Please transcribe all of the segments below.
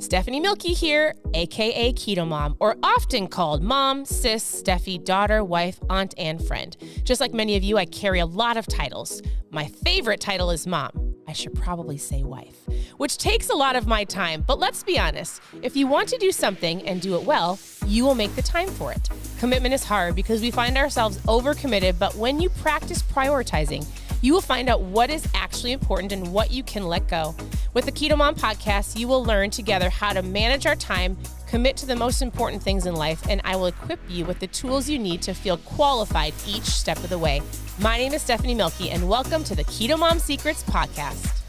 Stephanie Milky here, aka KetoMOM, or often called mom, sis, Steffi, daughter, wife, aunt, and friend. Just like many of you, I carry a lot of titles. My favorite title is mom. I should probably say wife, which takes a lot of my time. But let's be honest, if you want to do something and do it well, you will make the time for it. Commitment is hard because we find ourselves overcommitted, but when you practice prioritizing, you will find out what is actually important and what you can let go. With the KetoMOM podcast, you will learn together how to manage our time, commit to the most important things in life, and I will equip you with the tools you need to feel qualified each step of the way. My name is Stephanie Milky, and welcome to the KetoMOM Secrets podcast.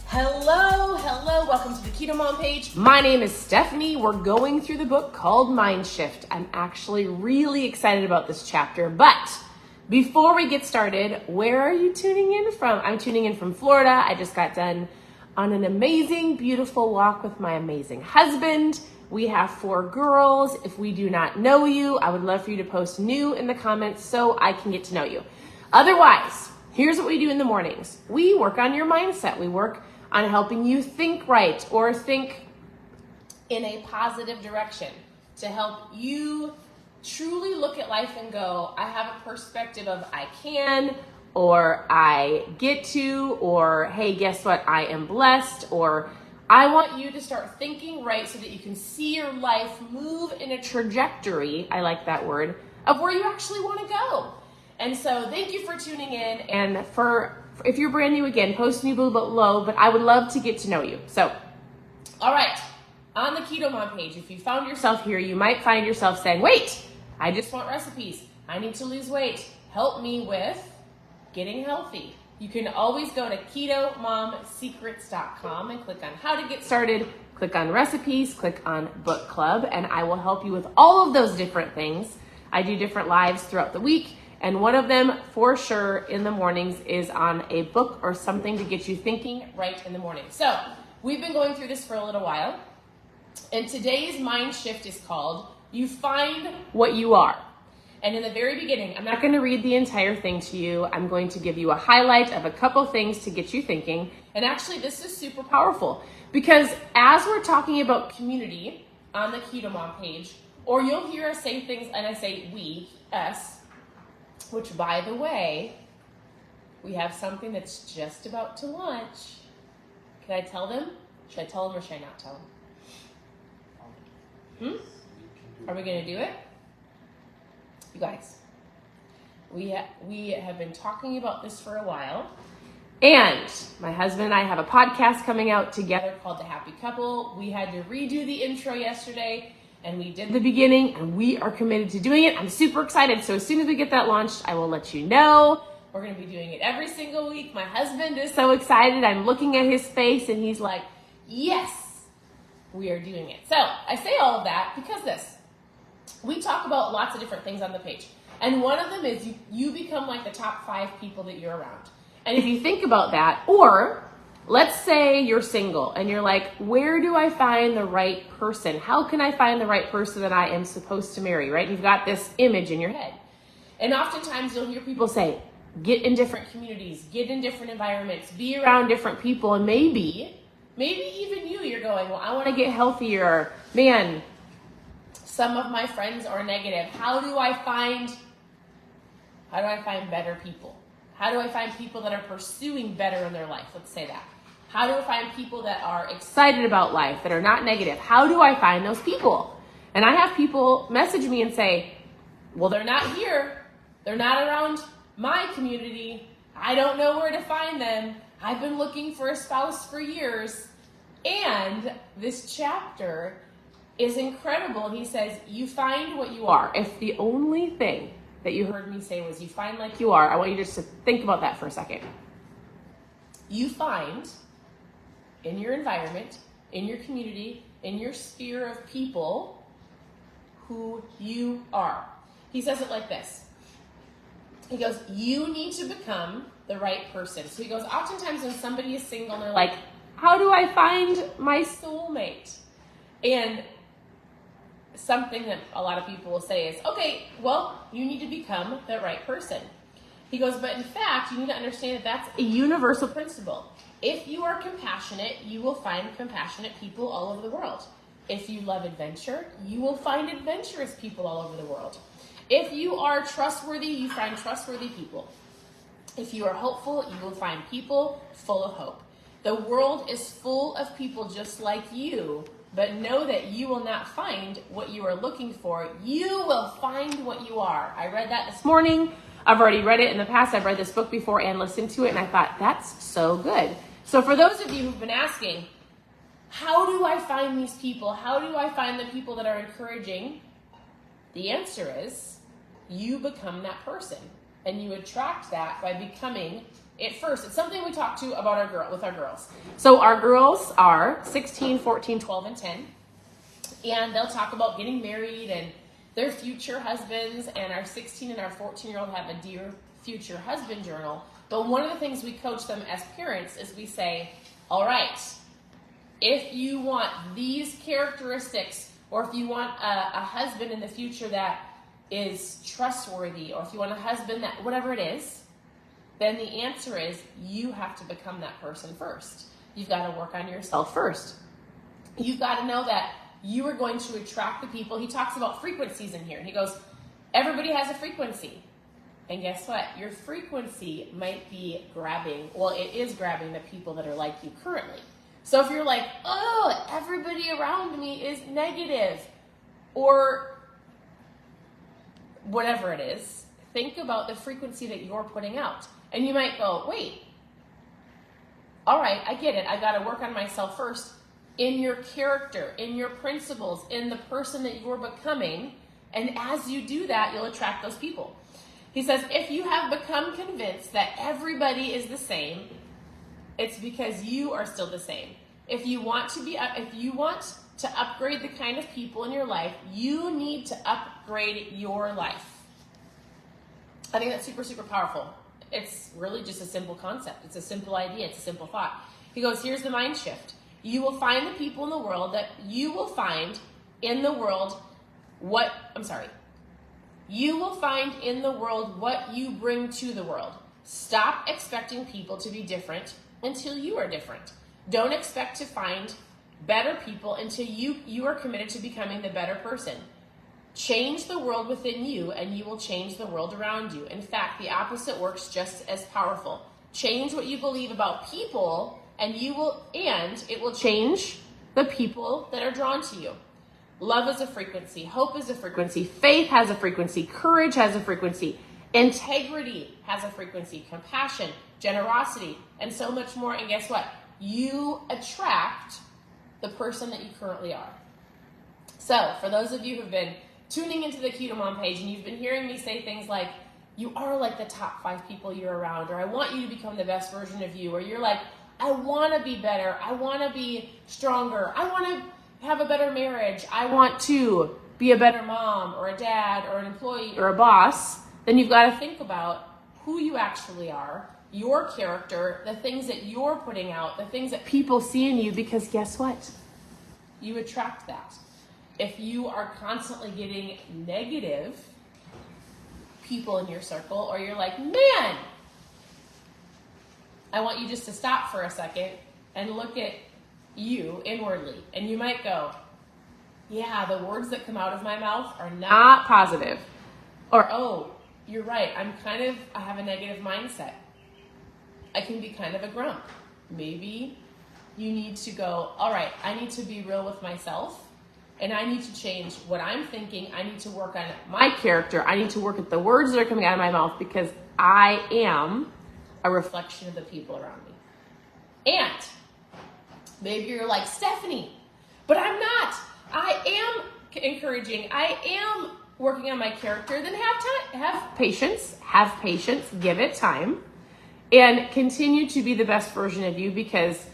Hello, welcome to the KetoMOM page. My name is Stephanie. We're going through the book called Mind Shift. I'm actually really excited about this chapter, but before we get started, where are you tuning in from? I'm tuning in from Florida. I just got done on an amazing, beautiful walk with my amazing husband. We have 4 girls. If we do not know you, I would love for you to post new in the comments so I can get to know you. Otherwise, here's what we do in the mornings. We work on your mindset. We work on helping you think right or think in a positive direction to help you truly look at life and go, I have a perspective of I can, or I get to, or hey, guess what? I am blessed, or I want you to start thinking right so that you can see your life move in a trajectory, I like that word, of where you actually want to go. And so thank you for tuning in, and if you're brand new, again, post new below, but I would love to get to know you. So, all right, on the KetoMOM page, if you found yourself here, you might find yourself saying, wait, I just want recipes. I need to lose weight. Help me with getting healthy. You can always go to ketomomsecrets.com and click on how to get started, click on recipes, click on book club, and I will help you with all of those different things. I do different lives throughout the week, and one of them for sure in the mornings is on a book or something to get you thinking right in the morning. So we've been going through this for a little while, and today's mind shift is called You Find What You Are. And in the very beginning, I'm not going to read the entire thing to you. I'm going to give you a highlight of a couple things to get you thinking. And actually, this is super powerful because as we're talking about community on the KetoMOM page, or you'll hear us say things, and I say we, us, which by the way, we have something that's just about to launch. Can I tell them? Should I tell them or should I not tell them? Are we going to do it? You guys, we have been talking about this for a while, and my husband and I have a podcast coming out together called The Happy Couple. We had to redo the intro yesterday, and we did the beginning, and we are committed to doing it. I'm super excited, so as soon as we get that launched, I will let you know. We're going to be doing it every single week. My husband is so excited. I'm looking at his face, and he's like, yes, we are doing it. So I say all of that because we talk about lots of different things on the page. And one of them is you become like the top 5 people that you're around. And if you think about that, or let's say you're single and you're like, where do I find the right person? How can I find the right person that I am supposed to marry, right? You've got this image in your head. And oftentimes you'll hear people say, get in different communities, get in different environments, be around different people. And maybe even you're going, well, I want to get healthier. Man, some of my friends are negative. How do I find better people? How do I find people that are pursuing better in their life? Let's say that. How do I find people that are excited about life, that are not negative? How do I find those people? And I have people message me and say, well, they're not here. They're not around my community. I don't know where to find them. I've been looking for a spouse for years. And this chapter is incredible. He says, you find what you are. If the only thing that you heard me say was you find like you are, I want you just to think about that for a second. You find in your environment, in your community, in your sphere of people, who you are. He says it like this. He goes, you need to become the right person. So he goes, oftentimes when somebody is single and they're like, how do I find my soulmate? And something that a lot of people will say is, okay, well, you need to become the right person. He goes, but in fact, you need to understand that that's a universal principle. If you are compassionate, you will find compassionate people all over the world. If you love adventure, you will find adventurous people all over the world. If you are trustworthy, you find trustworthy people. If you are hopeful, you will find people full of hope. The world is full of people just like you, but know that you will not find what you are looking for. You will find what you are. I read that this morning. I've already read it in the past. I've read this book before and listened to it, and I thought, that's so good. So for those of you who've been asking, how do I find these people? How do I find the people that are encouraging? The answer is you become that person, and you attract that by becoming it first. It's something we talk to about with our girls. So our girls are 16, 14, 12, and 10, and they'll talk about getting married and their future husbands, and our 16 and our 14-year-old have a Dear Future Husband journal. But one of the things we coach them as parents is we say, all right, if you want these characteristics, or if you want a husband in the future that is trustworthy, or if you want a husband that, whatever it is, then the answer is you have to become that person first. You've got to work on yourself first. You've got to know that you are going to attract the people. He talks about frequencies in here. He goes, everybody has a frequency. And guess what? Your frequency might be grabbing, well, it is grabbing the people that are like you currently. So if you're like, oh, everybody around me is negative, or whatever it is, think about the frequency that you're putting out. And you might go, wait, all right, I get it. I got to work on myself first. In your character, in your principles, in the person that you're becoming. And as you do that, you'll attract those people. He says, if you have become convinced that everybody is the same, it's because you are still the same. If you want to upgrade the kind of people in your life, you need to upgrade your life. I think that's super, super powerful. It's really just a simple concept. It's a simple idea. It's a simple thought. He goes, here's the mind shift. You will find the people in the world that you will find in the world what you bring to the world. Stop expecting people to be different until you are different. Don't expect to find better people until you are committed to becoming the better person. Change the world within you, and you will change the world around you. In fact, the opposite works just as powerful. Change what you believe about people, and it will change the people that are drawn to you. Love is a frequency. Hope is a frequency. Faith has a frequency. Courage has a frequency. Integrity has a frequency. Compassion, generosity, and so much more. And guess what? You attract the person that you currently are. So for those of you who've been tuning into the KetoMOM page and you've been hearing me say things like, you are like the top 5 people you're around, or I want you to become the best version of you, or you're like, I want to be better, I want to be stronger, I want to have a better marriage, I want to be a better mom or a dad or an employee or a boss, then you've got to think about who you actually are, your character, the things that you're putting out, the things that people see in you, because guess what? You attract that. If you are constantly getting negative people in your circle, or you're like, man, I want you just to stop for a second and look at you inwardly. And you might go, yeah, the words that come out of my mouth are not positive. Or, oh, you're right, I have a negative mindset. I can be kind of a grump. Maybe you need to go, all right, I need to be real with myself, and I need to change what I'm thinking. I need to work on my character. I need to work at the words that are coming out of my mouth, because I am a reflection of the people around me. And maybe you're like, Stephanie, but I'm not. I am encouraging. I am working on my character. Then have patience, give it time, and continue to be the best version of you, because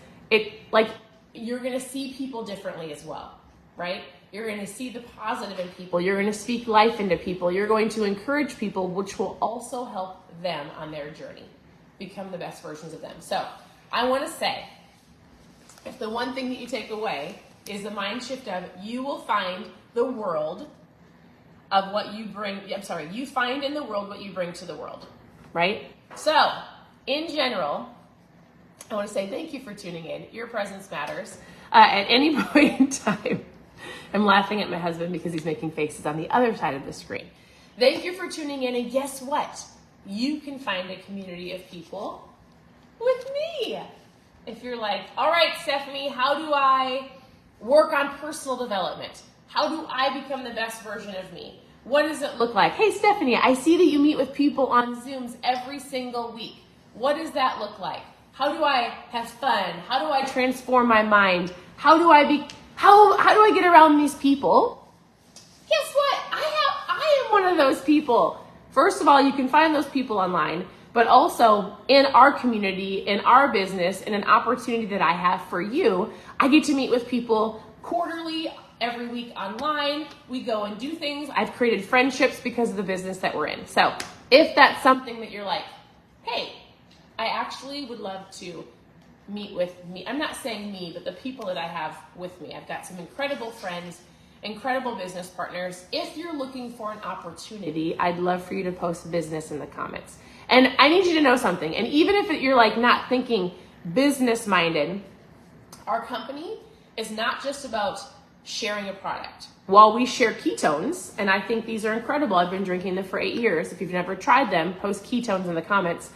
you're going to see people differently as well, right? You're going to see the positive in people. You're going to speak life into people. You're going to encourage people, which will also help them on their journey become the best versions of them. So I want to say, if the one thing that you take away is the mind shift of you will find the world of what you bring, you find in the world what you bring to the world, right? So in general, I want to say thank you for tuning in. Your presence matters. At any point in time, I'm laughing at my husband because he's making faces on the other side of the screen. Thank you for tuning in, and guess what? You can find a community of people with me. If you're like, all right, Stephanie, how do I work on personal development? How do I become the best version of me? What does it look like? Hey, Stephanie, I see that you meet with people on Zooms every single week. What does that look like? How do I have fun? How do I transform my mind? How do I get around these people? Guess what? I am one of those people. First of all, you can find those people online, but also in our community, in our business, in an opportunity that I have for you, I get to meet with people quarterly, every week online. We go and do things. I've created friendships because of the business that we're in. So if that's something that you're like, hey, I actually would love to meet with me. I'm not saying me, but the people that I have with me. I've got some incredible friends, incredible business partners. If you're looking for an opportunity, I'd love for you to post business in the comments. And I need you to know something. And even if you're like not thinking business minded, our company is not just about sharing a product. While we share ketones, and I think these are incredible. I've been drinking them for 8 years. If you've never tried them, post ketones in the comments.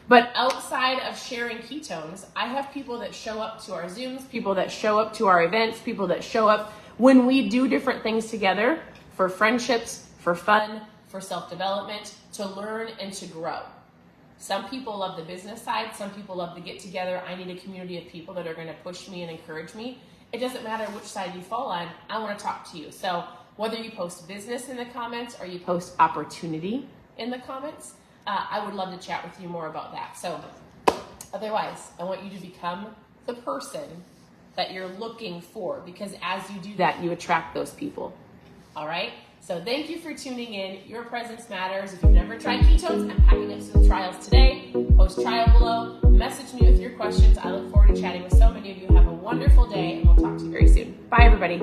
But outside of sharing ketones, I have people that show up to our Zooms, people that show up to our events, people that show up when we do different things together for friendships, for fun, for self-development, to learn and to grow. Some people love the business side. Some people love to get together. I need a community of people that are going to push me and encourage me. It doesn't matter which side you fall on. I want to talk to you. So whether you post business in the comments or you post opportunity in the comments, I would love to chat with you more about that. So otherwise, I want you to become the person that you're looking for, because as you do that, you attract those people. All right? So thank you for tuning in. Your presence matters. If you've never tried ketones, I'm packing up some trials today. Post trial below. Message me with your questions. I look forward to chatting with so many of you. Have a wonderful day, and we'll talk to you very soon. Bye, everybody.